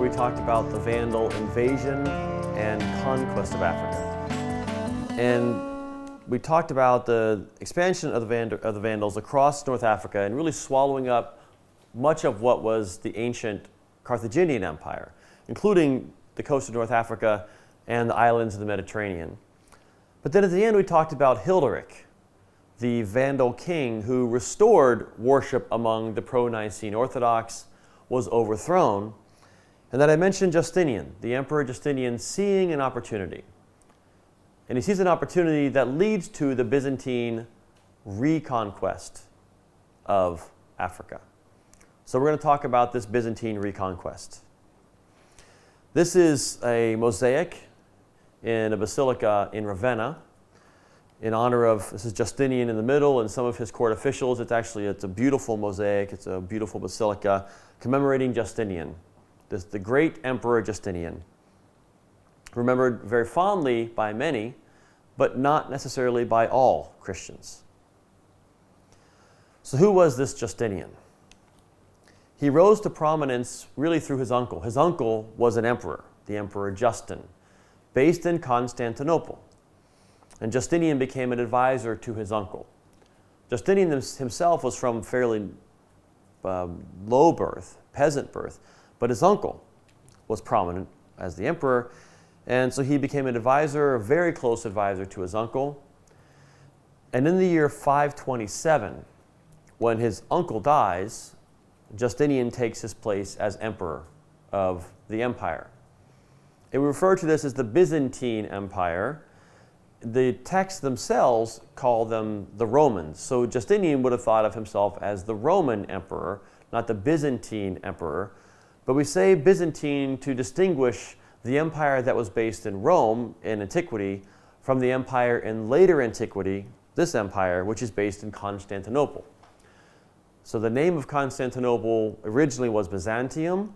we talked about the Vandal invasion and conquest of Africa. And we talked about the expansion of the Vandals across North Africa and really swallowing up much of what was the ancient Carthaginian Empire, including the coast of North Africa and the islands of the Mediterranean. But then at the end we talked about Hilderic, the Vandal king who restored worship among the pro-Nicene Orthodox, was overthrown, and that I mentioned Justinian, the Emperor Justinian, seeing an opportunity. And he sees an opportunity that leads to the Byzantine reconquest of Africa. So we're going to talk about this Byzantine reconquest. This is a mosaic in a basilica in Ravenna in honor of, this is Justinian in the middle and some of his court officials. It's a beautiful mosaic. It's a beautiful basilica commemorating Justinian, the great Emperor Justinian, remembered very fondly by many, but not necessarily by all Christians. So who was this Justinian? He rose to prominence really through his uncle. His uncle was an emperor, the Emperor Justin, based in Constantinople. And Justinian became an advisor to his uncle. Justinian himself was from fairly low birth, peasant birth, but his uncle was prominent as the emperor, and so he became an advisor, a very close advisor to his uncle. And in the year 527, when his uncle dies, Justinian takes his place as emperor of the empire. And we refer to this as the Byzantine Empire. The texts themselves call them the Romans. So Justinian would have thought of himself as the Roman emperor, not the Byzantine emperor. But we say Byzantine to distinguish the empire that was based in Rome in antiquity from the empire in later antiquity, this empire, which is based in Constantinople. So the name of Constantinople originally was Byzantium.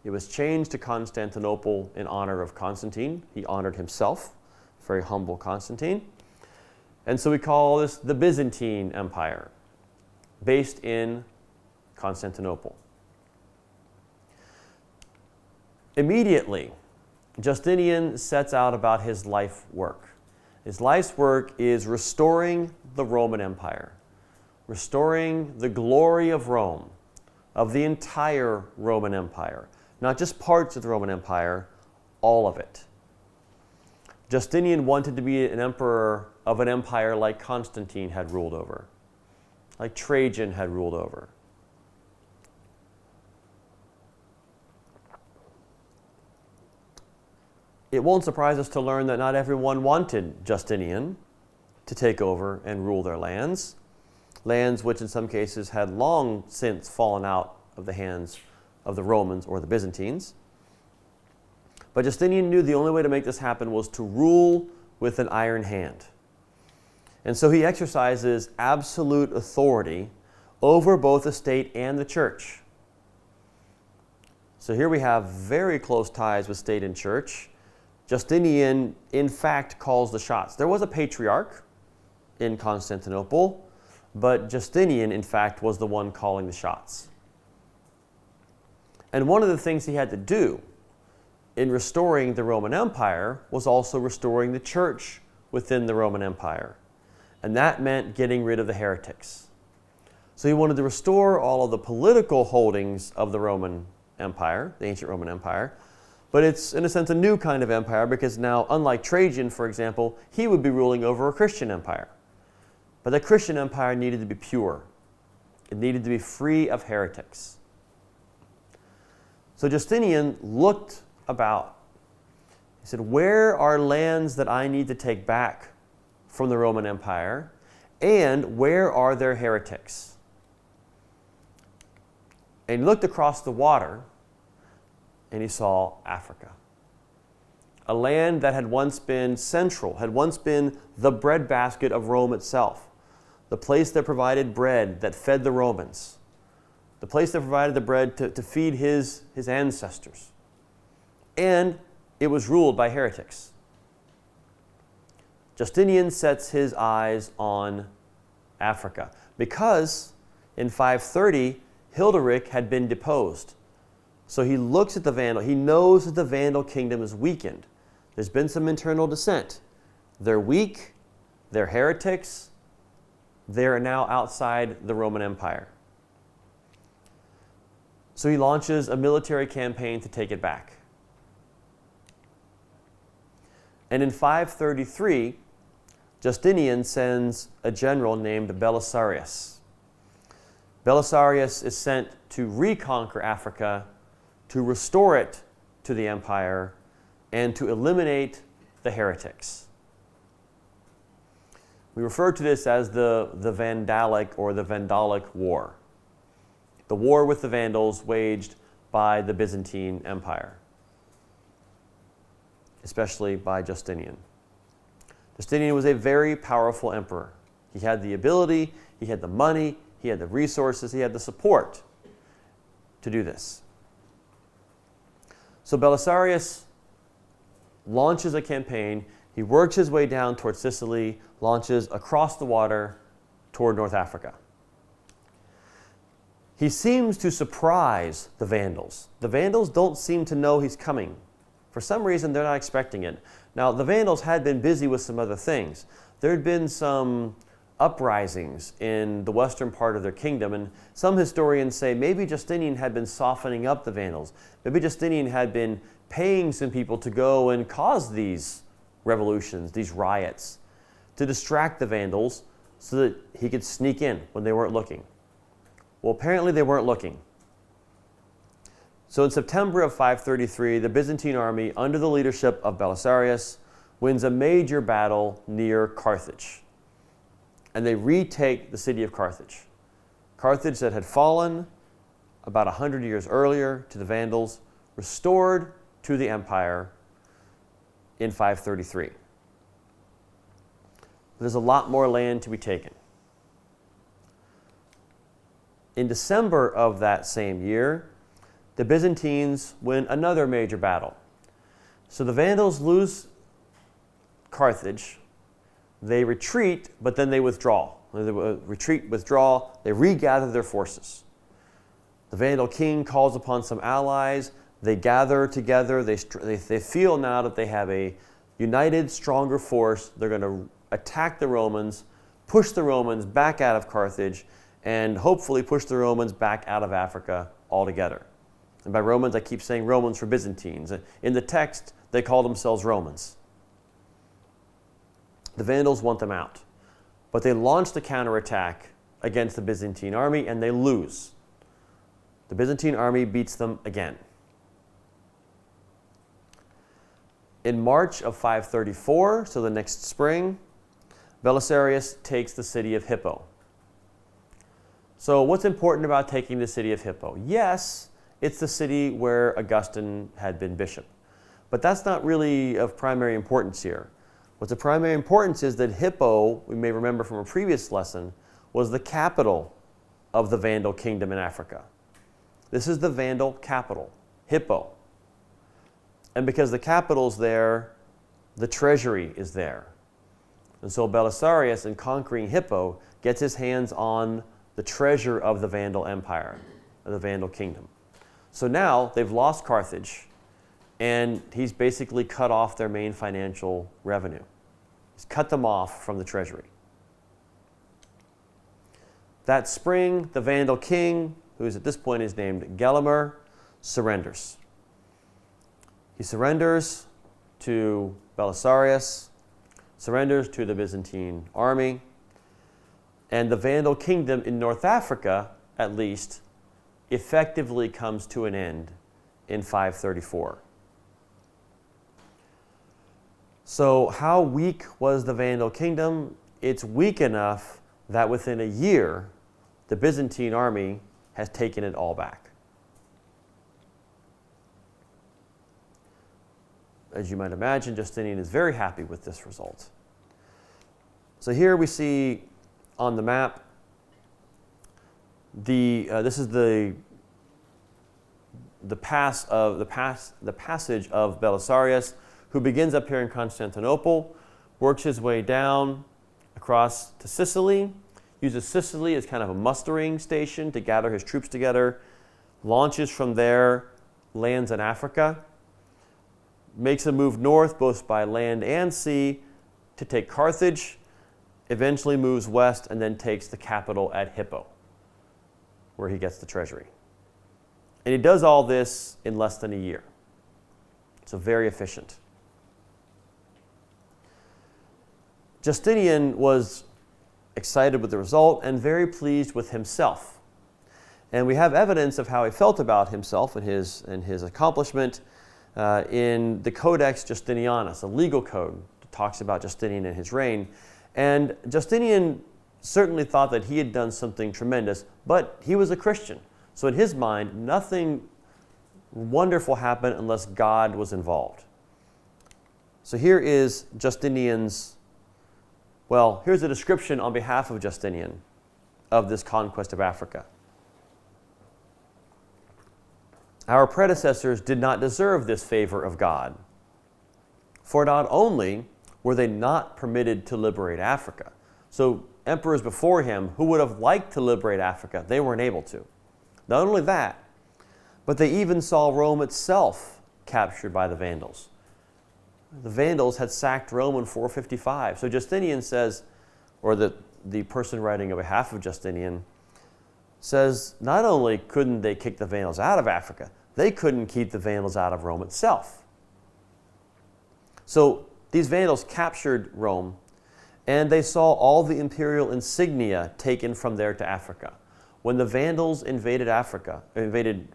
It was changed to Constantinople in honor of Constantine. He honored himself. Very humble Constantine. And so we call this the Byzantine Empire, based in Constantinople. Immediately, Justinian sets out about his life work. His life's work is restoring the Roman Empire, restoring the glory of Rome, of the entire Roman Empire, not just parts of the Roman Empire, all of it. Justinian wanted to be an emperor of an empire like Constantine had ruled over, like Trajan had ruled over. It won't surprise us to learn that not everyone wanted Justinian to take over and rule their lands, lands which in some cases had long since fallen out of the hands of the Romans or the Byzantines. But Justinian knew the only way to make this happen was to rule with an iron hand. And so he exercises absolute authority over both the state and the church. So here we have very close ties with state and church. Justinian, in fact, calls the shots. There was a patriarch in Constantinople, but Justinian, in fact, was the one calling the shots. And one of the things he had to do in restoring the Roman Empire was also restoring the church within the Roman Empire. And that meant getting rid of the heretics. So he wanted to restore all of the political holdings of the Roman Empire, the ancient Roman Empire. But it's, in a sense, a new kind of empire because now, unlike Trajan, for example, he would be ruling over a Christian empire. But the Christian empire needed to be pure. It needed to be free of heretics. So Justinian looked about. He said, where are lands that I need to take back from the Roman Empire, and where are there heretics? And he looked across the water, and he saw Africa, a land that had once been central, had once been the breadbasket of Rome itself, the place that provided bread that fed the Romans, the place that provided the bread to feed his ancestors. And it was ruled by heretics. Justinian sets his eyes on Africa because in 530, Hilderic had been deposed. So he looks at the Vandal. He knows that the Vandal kingdom is weakened. There's been some internal dissent. They're weak. They're heretics. They're now outside the Roman Empire. So he launches a military campaign to take it back. And in 533, Justinian sends a general named Belisarius. Belisarius is sent to reconquer Africa, to restore it to the empire, and to eliminate the heretics. We refer to this as the Vandalic War. The war with the Vandals waged by the Byzantine Empire, especially by Justinian. Justinian was a very powerful emperor. He had the ability, he had the money, he had the resources, he had the support to do this. So Belisarius launches a campaign. He works his way down towards Sicily, launches across the water toward North Africa. He seems to surprise the Vandals. The Vandals don't seem to know he's coming. For some reason, they're not expecting it. Now, the Vandals had been busy with some other things. There had been some uprisings in the western part of their kingdom, and some historians say maybe Justinian had been softening up the Vandals. Maybe Justinian had been paying some people to go and cause these revolutions, these riots, to distract the Vandals so that he could sneak in when they weren't looking. Well, apparently they weren't looking. So in September of 533, the Byzantine army, under the leadership of Belisarius, wins a major battle near Carthage. And they retake the city of Carthage. Carthage that had fallen about 100 years earlier to the Vandals, restored to the empire in 533. There's a lot more land to be taken. In December of that same year, the Byzantines win another major battle. So the Vandals lose Carthage. They retreat, but then they withdraw. They retreat, withdraw, they regather their forces. The Vandal king calls upon some allies. They gather together. They feel now that they have a united, stronger force. They're going to attack the Romans, push the Romans back out of Carthage, and hopefully push the Romans back out of Africa altogether. And by Romans, I keep saying Romans for Byzantines. In the text, they call themselves Romans. The Vandals want them out. But they launch the counterattack against the Byzantine army, and they lose. The Byzantine army beats them again. In March of 534, so the next spring, Belisarius takes the city of Hippo. So what's important about taking the city of Hippo? Yes, it's the city where Augustine had been bishop. But that's not really of primary importance here. What's of primary importance is that Hippo, we may remember from a previous lesson, was the capital of the Vandal kingdom in Africa. This is the Vandal capital, Hippo. And because the capital's there, the treasury is there. And so Belisarius, in conquering Hippo, gets his hands on the treasure of the Vandal Empire, of the Vandal kingdom. So now they've lost Carthage, and he's basically cut off their main financial revenue. He's cut them off from the treasury. That spring, the Vandal king, who is at this point is named Gelimer, surrenders. He surrenders to Belisarius, surrenders to the Byzantine army, and the Vandal kingdom in North Africa, at least, effectively comes to an end in 534. So how weak was the Vandal kingdom? It's weak enough that within a year, the Byzantine army has taken it all back. As you might imagine, Justinian is very happy with this result. So here we see on the map, this is the passage of Belisarius, who begins up here in Constantinople, works his way down across to Sicily, uses Sicily as kind of a mustering station to gather his troops together, launches from there lands in Africa, makes a move north both by land and sea to take Carthage, eventually moves west, and then takes the capital at Hippo, where he gets the treasury. And he does all this in less than a year. So very efficient. Justinian was excited with the result and very pleased with himself. And we have evidence of how he felt about himself and his accomplishment in the Codex Justinianus, a legal code that talks about Justinian and his reign. And Justinian certainly thought that he had done something tremendous, but he was a Christian. So in his mind, nothing wonderful happened unless God was involved. So here is Justinian's, well, here's a description on behalf of Justinian of this conquest of Africa. Our predecessors did not deserve this favor of God, for not only were they not permitted to liberate Africa, so emperors before him who would have liked to liberate Africa, they weren't able to. Not only that, but they even saw Rome itself captured by the Vandals. The Vandals had sacked Rome in 455. So Justinian says, or the person writing on behalf of Justinian says, not only couldn't they kick the Vandals out of Africa, they couldn't keep the Vandals out of Rome itself. So these Vandals captured Rome, and they saw all the imperial insignia taken from there to Africa. When the Vandals invaded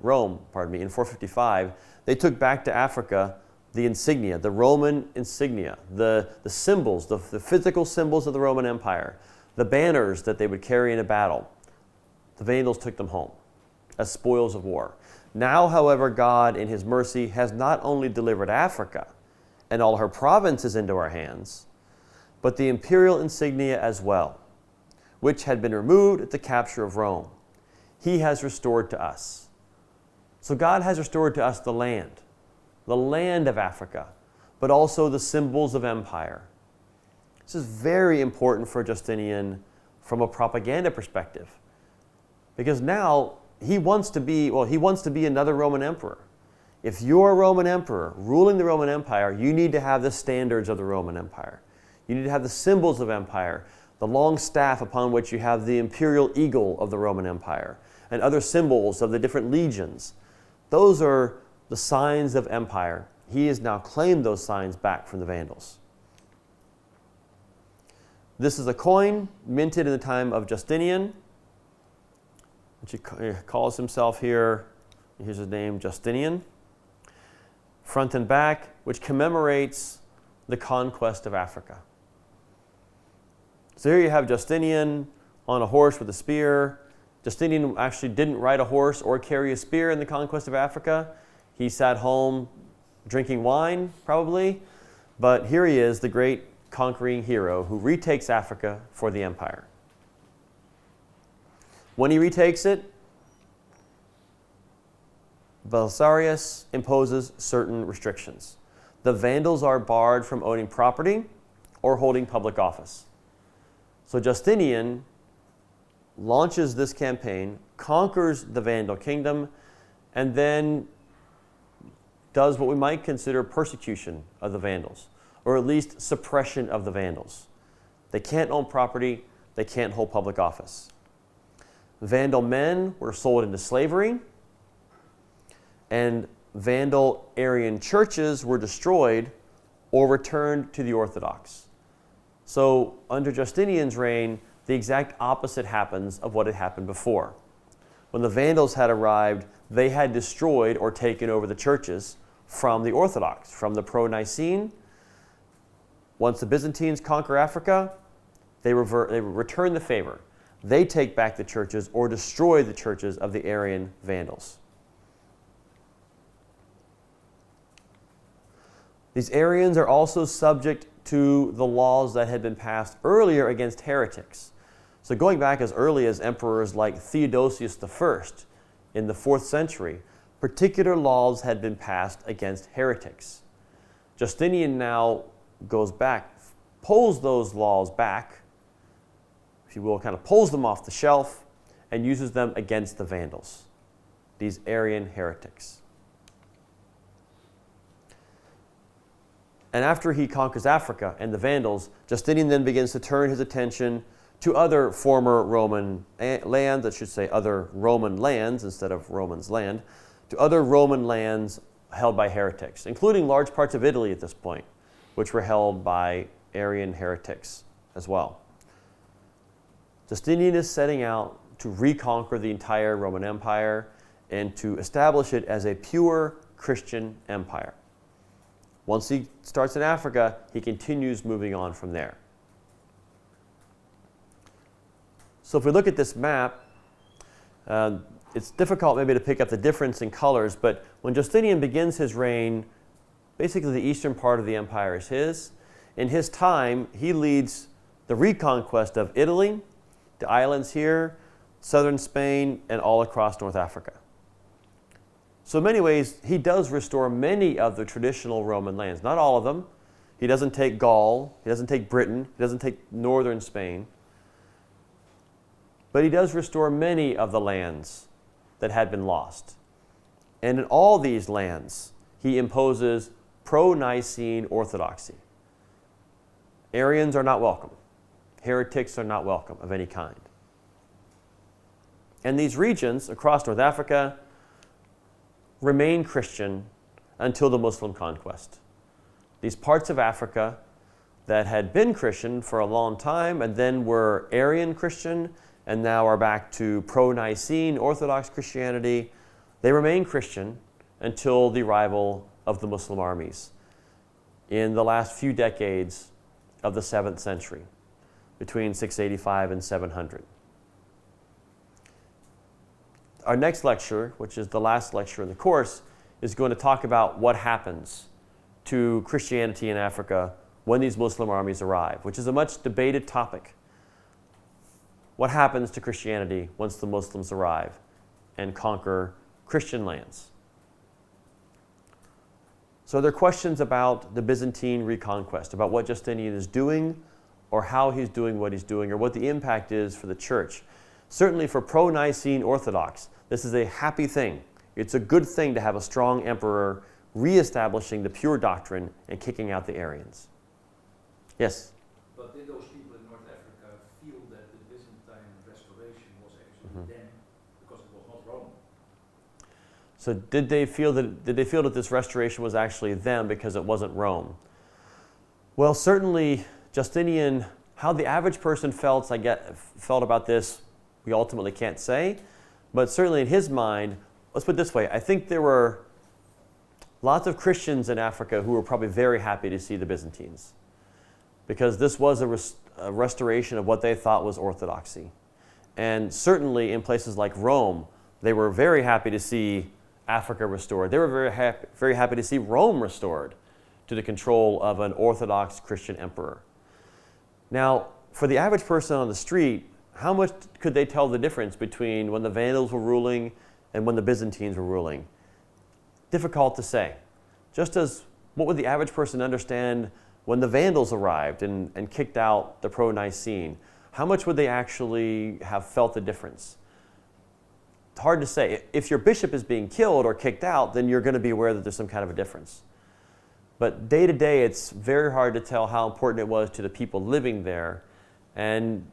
Rome, in 455, they took back to Africa the insignia, the Roman insignia, the symbols, the physical symbols of the Roman Empire, the banners that they would carry in a battle. The Vandals took them home as spoils of war. Now, however, God, in his mercy, has not only delivered Africa and all her provinces into our hands, but the imperial insignia as well, which had been removed at the capture of Rome. He has restored to us. So God has restored to us the land of Africa, but also the symbols of empire. This is very important for Justinian from a propaganda perspective, because now he wants to be another Roman emperor. If you're a Roman emperor ruling the Roman Empire, you need to have the standards of the Roman Empire. You need to have the symbols of empire, the long staff upon which you have the imperial eagle of the Roman Empire, and other symbols of the different legions. Those are the signs of empire. He has now claimed those signs back from the Vandals. This is a coin minted in the time of Justinian, which he calls himself here, here's his name, Justinian. Front and back, which commemorates the conquest of Africa. So here you have Justinian on a horse with a spear. Justinian actually didn't ride a horse or carry a spear in the conquest of Africa. He sat home drinking wine, probably. But here he is, the great conquering hero who retakes Africa for the empire. When he retakes it, Belisarius imposes certain restrictions. The Vandals are barred from owning property or holding public office. So Justinian launches this campaign, conquers the Vandal kingdom, and then does what we might consider persecution of the Vandals, or at least suppression of the Vandals. They can't own property, they can't hold public office. Vandal men were sold into slavery, and Vandal Arian churches were destroyed or returned to the Orthodox. So under Justinian's reign, the exact opposite happens of what had happened before. When the Vandals had arrived, they had destroyed or taken over the churches from the Orthodox, from the pro-Nicene. Once the Byzantines conquer Africa, they return the favor. They take back the churches or destroy the churches of the Arian Vandals. These Arians are also subject to the laws that had been passed earlier against heretics. So going back as early as emperors like Theodosius I in the 4th century, particular laws had been passed against heretics. Justinian now goes back, pulls those laws back, if you will, kind of pulls them off the shelf and uses them against the Vandals, these Arian heretics. And after he conquers Africa and the Vandals, Justinian then begins to turn his attention to other former Roman lands, I should say other Roman lands instead of Romans' land, to other Roman lands held by heretics, including large parts of Italy at this point, which were held by Arian heretics as well. Justinian is setting out to reconquer the entire Roman Empire and to establish it as a pure Christian empire. Once he starts in Africa, he continues moving on from there. So if we look at this map, it's difficult maybe to pick up the difference in colors, but when Justinian begins his reign, basically the eastern part of the empire is his. In his time, he leads the reconquest of Italy, the islands here, southern Spain, and all across North Africa. So in many ways, he does restore many of the traditional Roman lands. Not all of them. He doesn't take Gaul. He doesn't take Britain. He doesn't take northern Spain. But he does restore many of the lands that had been lost. And in all these lands, he imposes pro-Nicene orthodoxy. Arians are not welcome. Heretics are not welcome of any kind. And these regions across North Africa remain Christian until the Muslim conquest. These parts of Africa that had been Christian for a long time and then were Arian Christian and now are back to pro-Nicene Orthodox Christianity, they remain Christian until the arrival of the Muslim armies in the last few decades of the 7th century, between 685 and 700. Our next lecture, which is the last lecture in the course, is going to talk about what happens to Christianity in Africa when these Muslim armies arrive, which is a much debated topic. What happens to Christianity once the Muslims arrive and conquer Christian lands? So there are questions about the Byzantine reconquest, about what Justinian is doing, or how he's doing what he's doing, or what the impact is for the church. Certainly for pro-Nicene Orthodox, this is a happy thing. It's a good thing to have a strong emperor reestablishing the pure doctrine and kicking out the Arians. Yes? But did those people in North Africa feel that the Byzantine restoration was actually them because it was not Rome? So did they feel that this restoration was actually them because it wasn't Rome? Well, certainly Justinian, how the average person felt about this, we ultimately can't say. But certainly in his mind, let's put it this way, I think there were lots of Christians in Africa who were probably very happy to see the Byzantines, because this was a restoration of what they thought was orthodoxy. And certainly in places like Rome, they were very happy to see Africa restored. They were very happy to see Rome restored to the control of an Orthodox Christian emperor. Now, for the average person on the street, how much could they tell the difference between when the Vandals were ruling and when the Byzantines were ruling? Difficult to say. Just as what would the average person understand when the Vandals arrived and kicked out the pro-Nicene? How much would they actually have felt the difference? It's hard to say. If your bishop is being killed or kicked out, then you're going to be aware that there's some kind of a difference. But day to day, it's very hard to tell how important it was to the people living there. And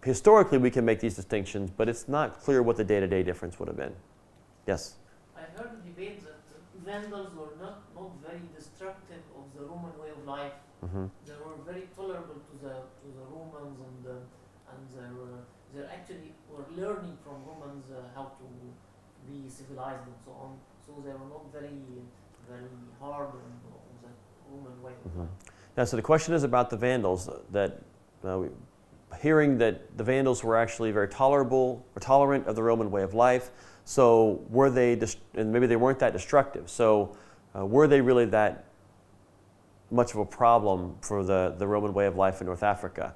historically, we can make these distinctions, but it's not clear what the day-to-day difference would have been. Yes? I heard a debate that Vandals were not very destructive of the Roman way of life. They were very tolerable to the Romans, and they actually were learning from Romans how to be civilized and so on. So they were not very hard on the Roman way of life. Now, so the question is about the Vandals, that hearing that the Vandals were actually very tolerant of the Roman way of life. So were they, and maybe they weren't that destructive. So were they really that much of a problem for the Roman way of life in North Africa?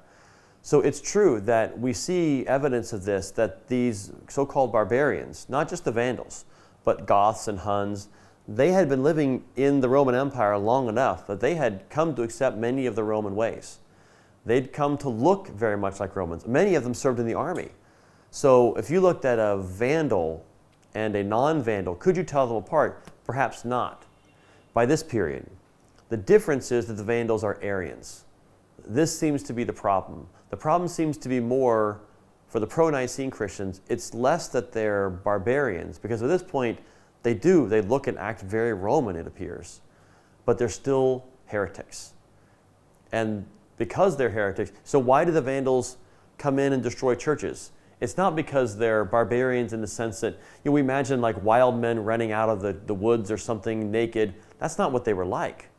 So it's true that we see evidence of this, that these so-called barbarians, not just the Vandals, but Goths and Huns, they had been living in the Roman Empire long enough that they had come to accept many of the Roman ways. They'd come to look very much like Romans. Many of them served in the army. So if you looked at a Vandal and a non-Vandal, could you tell them apart? Perhaps not. By this period, The difference is that the Vandals are Arians. This seems to be the problem. The problem seems to be more, for the pro-Nicene Christians, it's less that they're barbarians, because at this point, they look and act very Roman, it appears. But they're still heretics. And because they're heretics, so why do the Vandals come in and destroy churches? It's not because they're barbarians in the sense that, we imagine like wild men running out of the woods or something naked. That's not what they were like.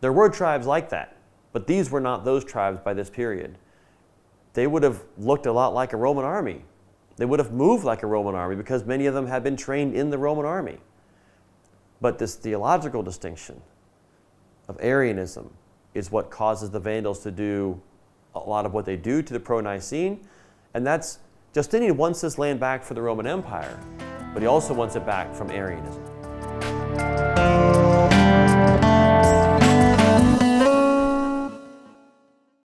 There were tribes like that, but these were not those tribes by this period. They would have looked a lot like a Roman army. They would have moved like a Roman army because many of them had been trained in the Roman army. But this theological distinction of Arianism is what causes the Vandals to do a lot of what they do to the pro-Nicene. And that's, Justinian wants this land back for the Roman Empire, but he also wants it back from Arianism.